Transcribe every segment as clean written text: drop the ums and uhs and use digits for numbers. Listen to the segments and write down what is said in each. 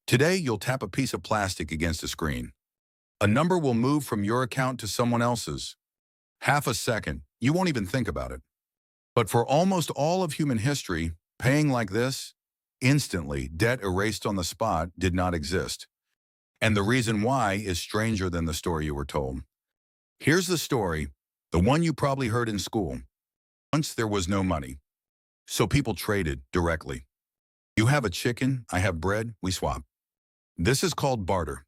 Today, you'll tap a piece of plastic against a screen. A number will move from your account to someone else's. Half a second, you won't even think about it. But for almost all of human history, paying like this, instantly, debt erased on the spot, did not exist. And the reason why is stranger than the story you were told. Here's the story, the one you probably heard in school. Once there was no money, so people traded directly. You have a chicken, I have bread, we swap. This is called barter.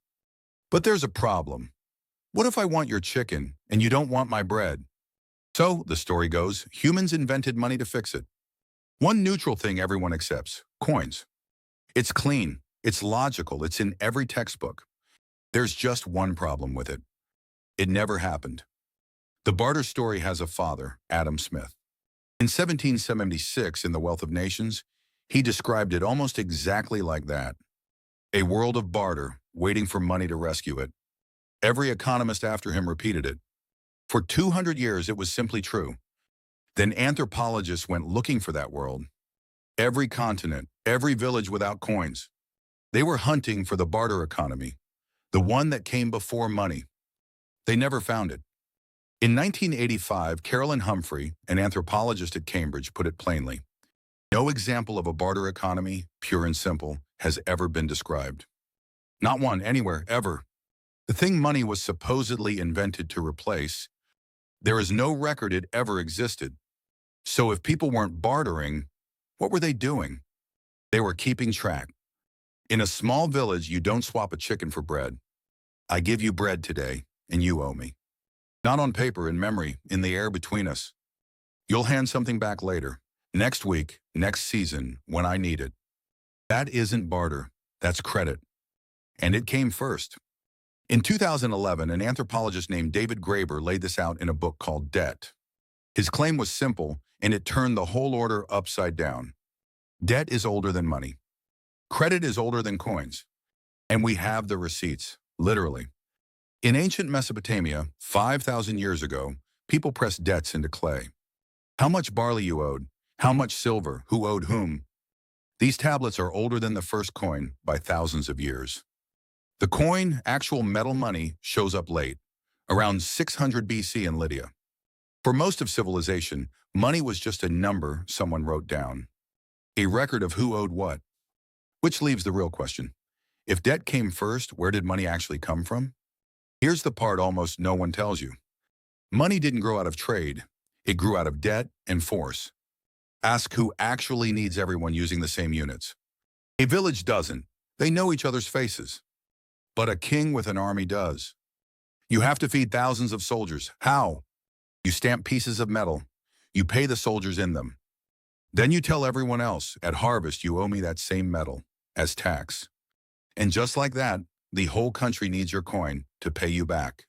But there's a problem. What if I want your chicken and you don't want my bread? So, the story goes, humans invented money to fix it. One neutral thing everyone accepts, coins. It's clean, it's logical, it's in every textbook. There's just one problem with it. It never happened. The barter story has a father, Adam Smith. In 1776, in The Wealth of Nations, he described it almost exactly like that. A world of barter, waiting for money to rescue it. Every economist after him repeated it. For 200 years, it was simply true. Then anthropologists went looking for that world. Every continent, every village without coins. They were hunting for the barter economy, the one that came before money. They never found it. In 1985, Carolyn Humphrey, an anthropologist at Cambridge, put it plainly. No example of a barter economy, pure and simple, has ever been described. Not one, anywhere, ever. The thing money was supposedly invented to replace, there is no record it ever existed. So if people weren't bartering, what were they doing? They were keeping track. In a small village, you don't swap a chicken for bread. I give you bread today, and you owe me. Not on paper, in memory, in the air between us. You'll hand something back later, next week, next season, when I need it. That isn't barter, that's credit. And it came first. In 2011, an anthropologist named David Graeber laid this out in a book called Debt. His claim was simple, and it turned the whole order upside down. Debt is older than money. Credit is older than coins. And we have the receipts, literally. In ancient Mesopotamia, 5,000 years ago, people pressed debts into clay. How much barley you owed, how much silver, who owed whom. These tablets are older than the first coin by thousands of years. The coin, actual metal money, shows up late, around 600 BC in Lydia. For most of civilization, money was just a number someone wrote down, a record of who owed what. Which leaves the real question. If debt came first, where did money actually come from? Here's the part almost no one tells you. Money didn't grow out of trade. It grew out of debt and force. Ask who actually needs everyone using the same units. A village doesn't. They know each other's faces. But a king with an army does. You have to feed thousands of soldiers. How? You stamp pieces of metal. You pay the soldiers in them. Then you tell everyone else, at harvest you owe me that same metal, as tax. And just like that, the whole country needs your coin to pay you back.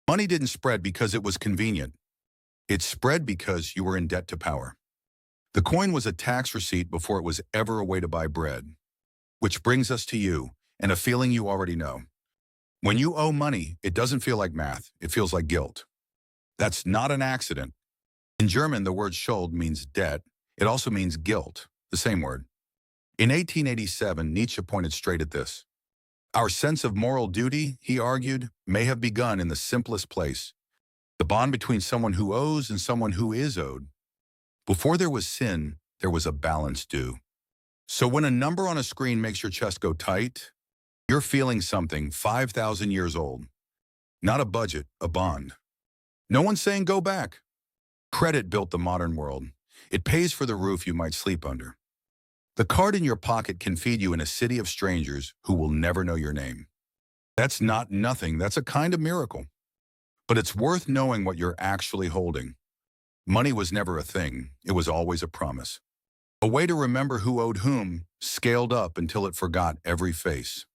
Money didn't spread because it was convenient. It spread because you were in debt to power. The coin was a tax receipt before it was ever a way to buy bread. Which brings us to you, and a feeling you already know. When you owe money, it doesn't feel like math, it feels like guilt. That's not an accident. In German, the word Schuld means debt. It also means guilt, the same word. In 1887, Nietzsche pointed straight at this. Our sense of moral duty, he argued, may have begun in the simplest place, the bond between someone who owes and someone who is owed. Before there was sin, there was a balance due. So when a number on a screen makes your chest go tight, you're feeling something 5,000 years old. Not a budget, a bond. No one's saying go back. Credit built the modern world. It pays for the roof you might sleep under. The card in your pocket can feed you in a city of strangers who will never know your name. That's not nothing, that's a kind of miracle. But it's worth knowing what you're actually holding. Money was never a thing, it was always a promise. A way to remember who owed whom, scaled up until it forgot every face.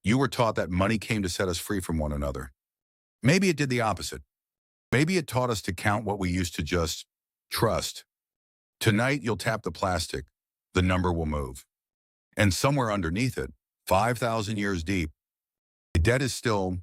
You were taught that money came to set us free from one another. Maybe it did the opposite. Maybe it taught us to count what we used to just trust. Tonight you'll tap the plastic, the number will move. And somewhere underneath it, 5,000 years deep, the debt is still